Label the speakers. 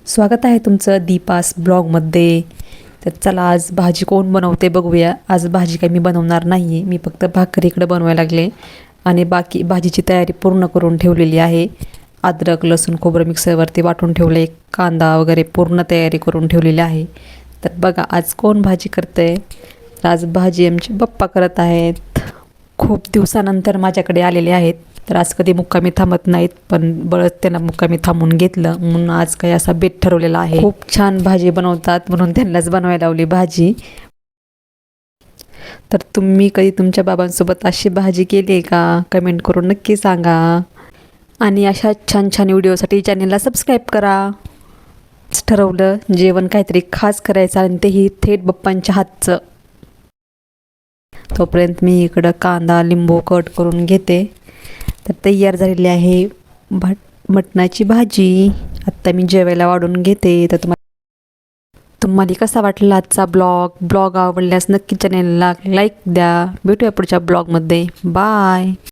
Speaker 1: स्वागत आहे तुमचं दीपास ब्लॉगमध्ये. तर चला आज भाजी कोण बनवते बघूया. आज भाजी काही मी बनवणार नाही आहे, मी फक्त भाकरी इकडे बनवायला लागले आणि बाकी भाजीची तयारी पूर्ण करून ठेवलेली आहे. अद्रक लसूण खोबरं मिक्सरवरती वाटून ठेवले, कांदा वगैरे पूर्ण तयारी करून ठेवलेली आहे. तर बघा आज कोण भाजी करते. तर आज भाजी आमचे पप्पा करत आहेत. खूप दिवसानंतर माझ्याकडे आलेले आहेत. तर आज कधी मुक्कामी थांबत नाहीत, पण बळच त्यांना मुक्कामी थांबून घेतलं म्हणून आज काही असा बेत ठरवलेला आहे. खूप छान भाजी बनवतात म्हणून त्यांनाच बनवायला लावली भाजी. तर तुम्ही कधी तुमच्या बाबांसोबत अशी भाजी केली आहे का? कमेंट करून नक्की सांगा. आणि अशा छान छान व्हिडिओसाठी चॅनलला सबस्क्राईब करा. ठरवलं जेवण काहीतरी खास करायचं आणि तेही थेट बाप्पांच्या हातचं. तोपर्यंत मी इकडं कांदा लिंबू कट करून घेते. तर तयार झालेली आहे मटणाची भाजी. आत्ता मी जेवायला वाढून घेते. तर तुम्हाला कसा वाटला आजचा ब्लॉग आवडल्यास नक्की चॅनलला लाईक द्या. भेटूया पुढच्या ब्लॉगमध्ये. बाय.